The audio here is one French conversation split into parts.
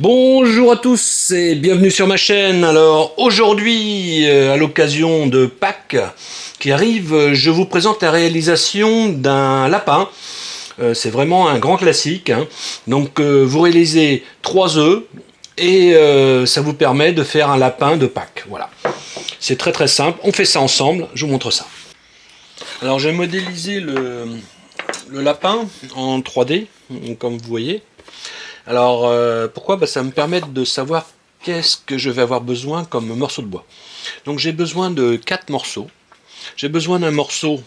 Bonjour à tous et bienvenue sur ma chaîne. Alors aujourd'hui, à l'occasion de Pâques qui arrive, je vous présente la réalisation d'un lapin. C'est vraiment un grand classique, hein. Donc vous réalisez 3 œufs et ça vous permet de faire un lapin de Pâques. Voilà. C'est très très simple. On fait ça ensemble. Je vous montre ça. Alors j'ai modélisé le lapin en 3D, comme vous voyez. Alors, pourquoi? Ça me permet de savoir qu'est-ce que je vais avoir besoin comme morceau de bois. Donc j'ai besoin de 4 morceaux. J'ai besoin d'un morceau,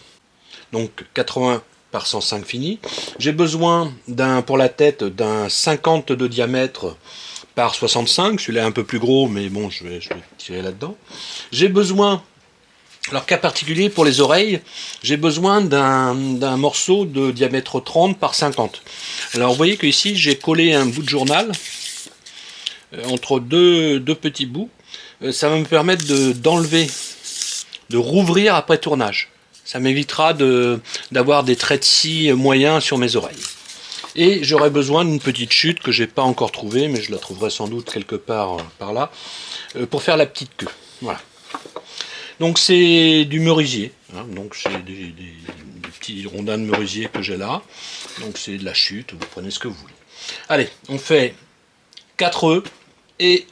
donc 80 par 105 fini. J'ai besoin pour la tête d'un 50 de diamètre par 65. Celui-là est un peu plus gros, mais bon, je vais tirer là-dedans. J'ai besoin, alors cas particulier pour les oreilles, j'ai besoin d'un morceau de diamètre 30 par 50. Alors vous voyez que ici j'ai collé un bout de journal entre deux petits bouts. Ça va me permettre d'enlever, de rouvrir après tournage. Ça m'évitera d'avoir des traits de scie moyens sur mes oreilles. Et j'aurai besoin d'une petite chute que j'ai pas encore trouvée, mais je la trouverai sans doute quelque part par là, pour faire la petite queue. Voilà. Donc c'est du merisier, hein, donc c'est des petits rondins de merisier que j'ai là. Donc c'est de la chute, vous prenez ce que vous voulez. Allez, on fait 4 œufs et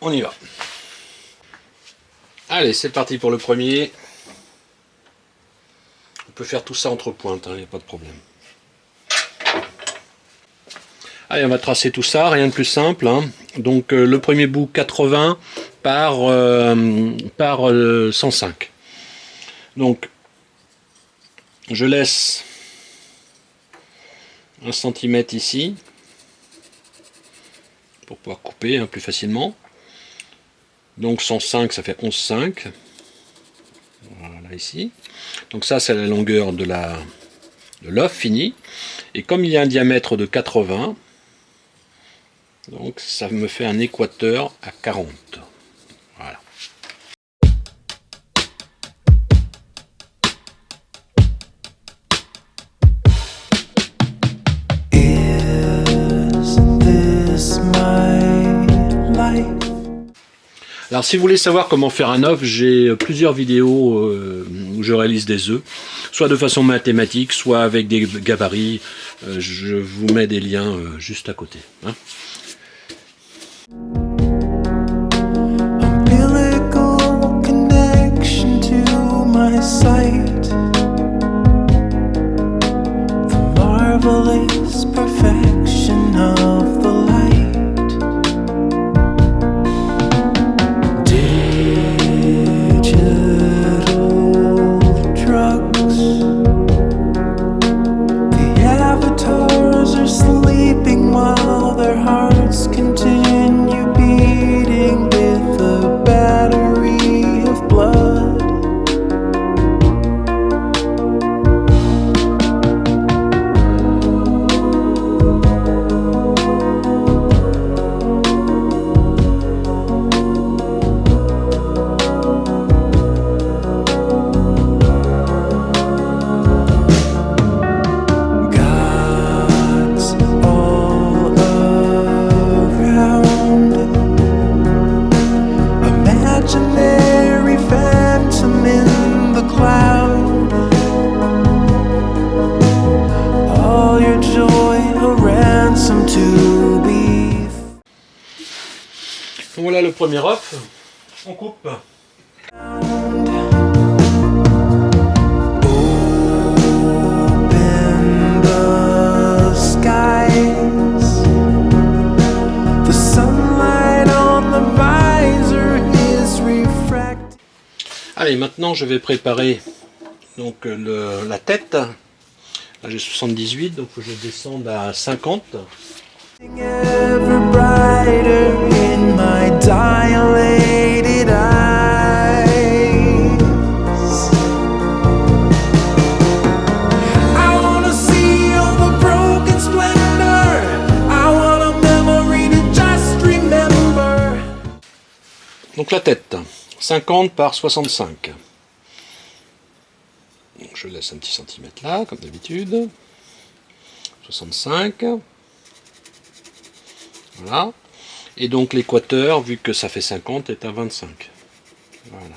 on y va. Allez, c'est parti pour le premier. On peut faire tout ça entre pointes, il n'y a pas de problème. Allez, on va tracer tout ça, rien de plus simple, hein. Donc le premier bout 80 par 105. Donc je laisse 1 cm ici pour pouvoir couper plus facilement. Donc 105, ça fait 11,5. Voilà ici. Donc ça c'est la longueur de l'œuf fini. Et comme il y a un diamètre de 80, donc ça me fait un équateur à 40. Voilà. Alors si vous voulez savoir comment faire un œuf, j'ai plusieurs vidéos où je réalise des œufs, soit de façon mathématique, soit avec des gabarits. Je vous mets des liens juste à côté, hein. Voilà le premier œuf, on coupe. Allez, maintenant je vais préparer donc la tête. Là j'ai 78, donc je descends à 50. Donc la tête, 50 par 65. Donc je laisse un petit centimètre là, comme d'habitude. 65. Voilà. Et donc l'équateur, vu que ça fait 50, est à 25. Voilà.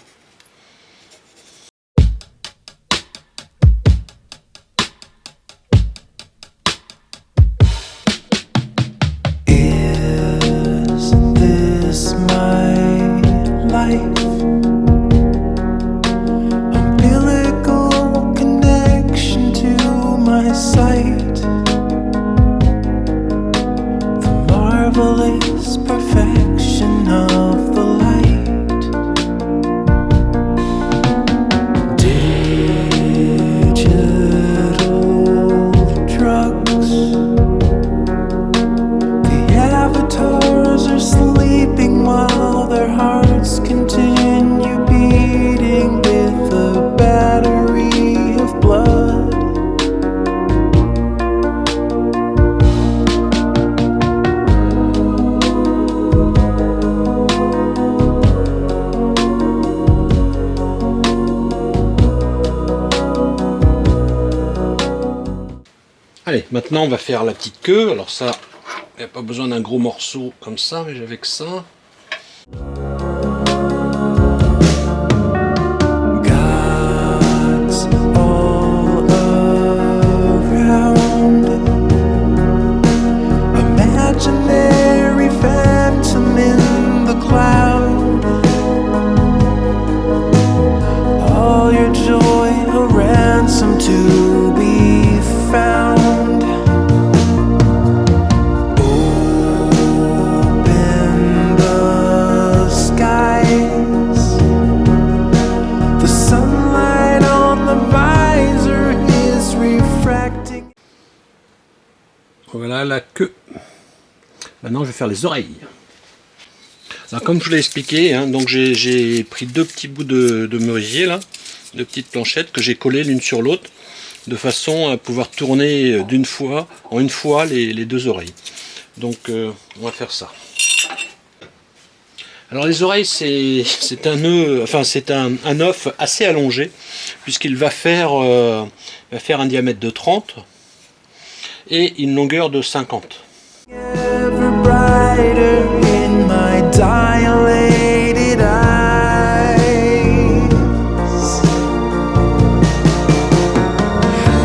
Is this my life? Umbilical connection to my sight. The marvelous perfection of the light. Digital drugs. The avatars are sleeping while their hearts continue beating with a battery of blood. Allez, maintenant on va faire la petite queue. Alors ça, il n'y a pas besoin d'un gros morceau comme ça, mais j'avais que ça. Gods all around. Imaginary phantom in the cloud. All your joy a ransom to be found. Open the skies. The sunlight on the visor is refracting. Voilà la queue. Maintenant je vais faire les oreilles. Alors, comme je vous l'ai expliqué, hein, donc j'ai pris deux petits bouts de merisier là, deux petites planchettes que j'ai collées l'une sur l'autre, de façon à pouvoir tourner d'une fois, en une fois les deux oreilles. Donc on va faire ça. Alors les oreilles, c'est un nœud, enfin c'est un œuf assez allongé, puisqu'il va faire un diamètre de 30 et une longueur de 50. Ever brighter in my dilated eyes.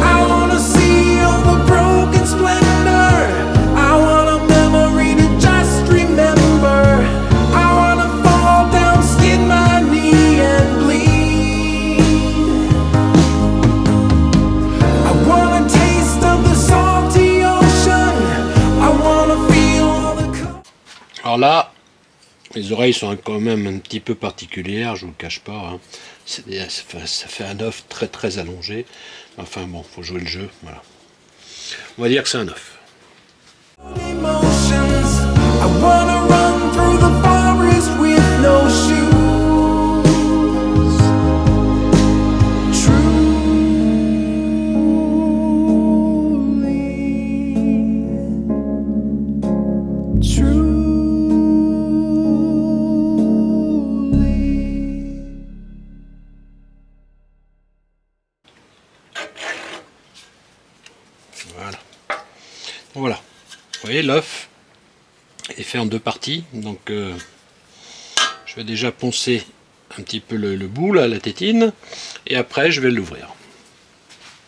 I wanna see all the broken splendor. I want a memory to just remember. I wanna fall down, skin my knee and bleed. I want a taste of the salty ocean. I wanna feel all the Alors là, les oreilles sont quand même un petit peu particulières, je vous le cache pas. Hein. Ça fait un œuf très très allongé. Enfin bon, faut jouer le jeu, voilà. On va dire que c'est un œuf. emotions. I wanna run through the forest with no shoes. Voilà. Voilà. Vous voyez, l'œuf est fait en deux parties. Donc je vais déjà poncer un petit peu le bout, là, la tétine. Et après, je vais l'ouvrir.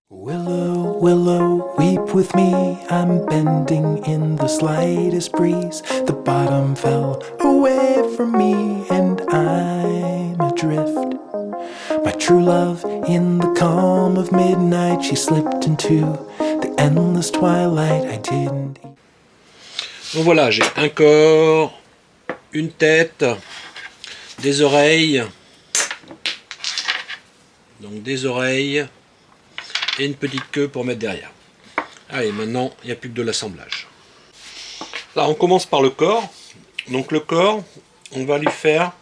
Willow, willow, weep with me. I'm bending in the slightest breeze. The bottom fell away from me, and I'm adrift. My true love, in the calm of midnight, she slipped into the endless twilight. I didn't. Donc voilà, j'ai un corps, une tête, des oreilles. Donc des oreilles et une petite queue pour mettre derrière. Allez, maintenant, il n'y a plus que de l'assemblage. Là, on commence par le corps. Donc le corps, on va lui faire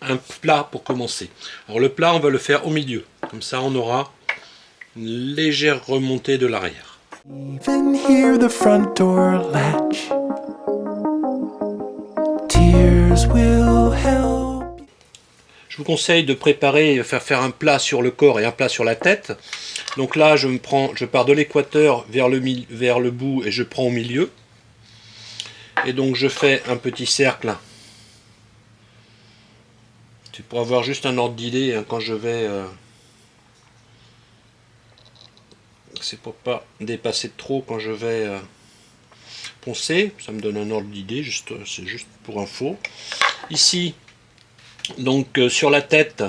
un plat pour commencer. Alors le plat, on va le faire au milieu. Comme ça, on aura une légère remontée de l'arrière. Even hear the front door latch. Tears will help. Je vous conseille de préparer, faire un plat sur le corps et un plat sur la tête. Donc là, je pars de l'équateur vers le bout et je prends au milieu. Et donc je fais un petit cercle. C'est pour avoir juste un ordre d'idée hein, quand je vais... c'est pour pas dépasser de trop quand je vais poncer. Ça me donne un ordre d'idée, c'est juste pour info. Ici, donc sur la tête,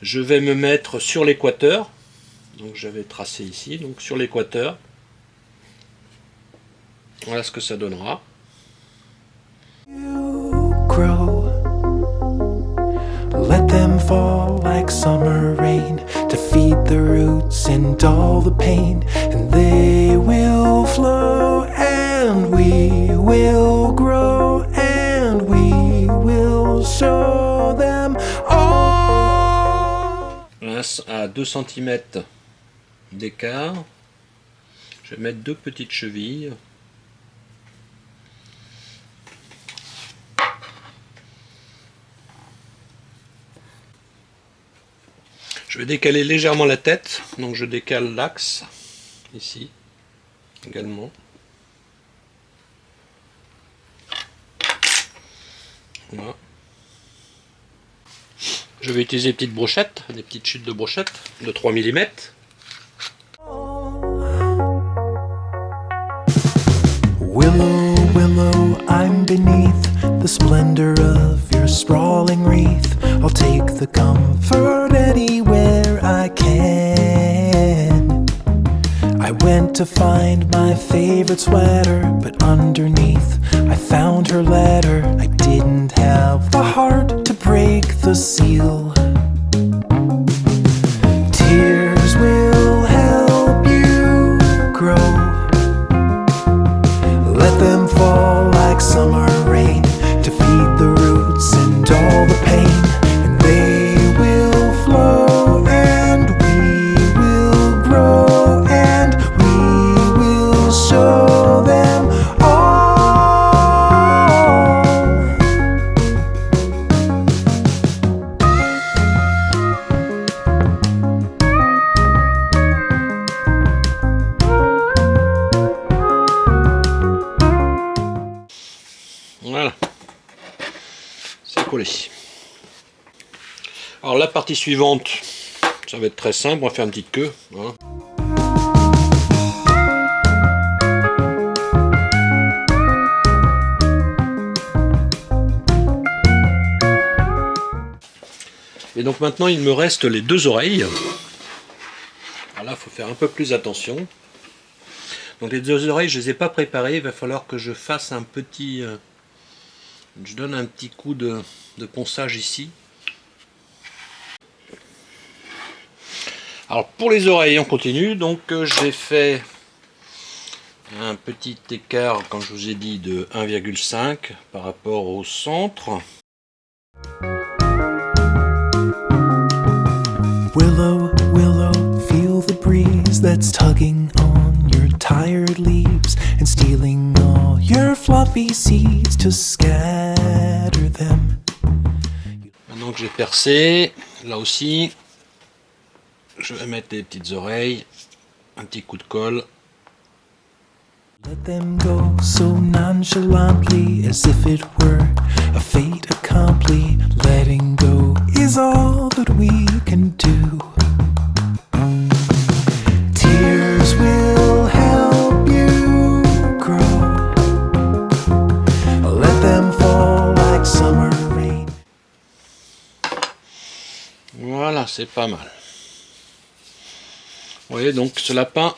je vais me mettre sur l'équateur. Donc j'avais tracé ici, donc sur l'équateur. Voilà ce que ça donnera. Grow. Let them fall like summer rain to feed the roots and all the pain, and they will flow and we will grow and we will show them all. À 2 cm d'écart, je vais mettre 2 petites chevilles. Je vais décaler légèrement la tête, donc je décale l'axe, ici, également. Voilà. Je vais utiliser des petites brochettes, des petites chutes de brochettes de 3 mm. Willow, willow, I'm beneath the splendor of your sprawling wreath. I'll take the comfort anywhere I can. I went to find my favorite sweater, but underneath I found her letter. I didn't have the heart to break the seal. Tears will help you grow. Let them fall like summer rain to feed the roots and all the pain, and they will flow and we will grow and we will show them all. Voilà, c'est collé. Alors la partie suivante, ça va être très simple, on va faire une petite queue. Voilà. Et donc maintenant il me reste les 2 oreilles. Alors là il faut faire un peu plus attention. Donc les 2 oreilles je ne les ai pas préparées, il va falloir que je fasse un petit... je donne un petit coup de ponçage ici. Alors pour les oreilles on continue, donc j'ai fait un petit écart, comme je vous ai dit, de 1,5 par rapport au centre. Willow, willow, feel the breeze that's tugging on your tired leaves and stealing all your fluffy seeds to scatter them. Maintenant que j'ai percé, là aussi, je vais mettre des petites oreilles, un petit coup de colle. Let them go so nonchalantly as if it were a fait accompli. Letting go is all that we can do. Tears will help you grow. Let them fall like summer rain. Voilà, c'est pas mal. Vous voyez, donc ce lapin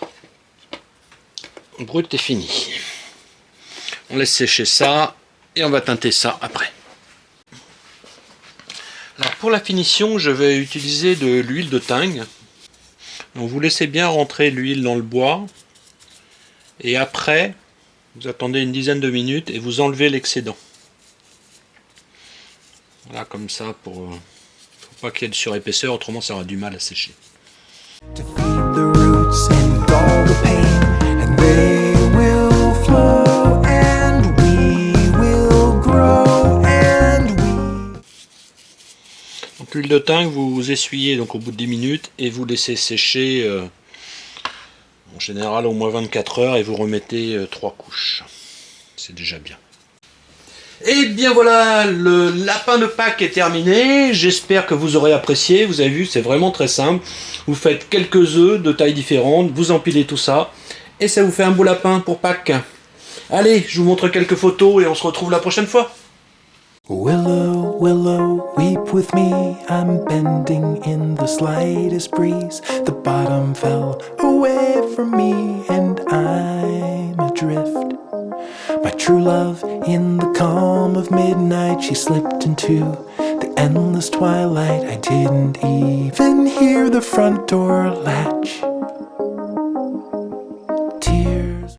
brut est fini. On laisse sécher ça et on va teinter ça après. Alors pour la finition, je vais utiliser de l'huile de teigne. Donc vous laissez bien rentrer l'huile dans le bois et après vous attendez une dizaine de minutes et vous enlevez l'excédent. Voilà, comme ça, pour faut pas qu'il y ait de surépaisseur, autrement ça aura du mal à sécher. To feed the roots and all the pain, and they will flow and we will grow and we... Donc l'huile de teigne, vous essuyez donc au bout de 10 minutes et vous laissez sécher en général au moins 24 heures et vous remettez 3 couches. C'est déjà bien. Et bien voilà, le lapin de Pâques est terminé. J'espère que vous aurez apprécié. Vous avez vu, c'est vraiment très simple. Vous faites quelques œufs de tailles différentes, vous empilez tout ça, et ça vous fait un beau lapin pour Pâques. Allez, je vous montre quelques photos et on se retrouve la prochaine fois. Willow, willow, weep with me. I'm bending in the slightest breeze. The bottom fell away from me, and I'm adrift. My true love, in the calm of midnight, she slipped into the endless twilight. I didn't even hear the front door latch.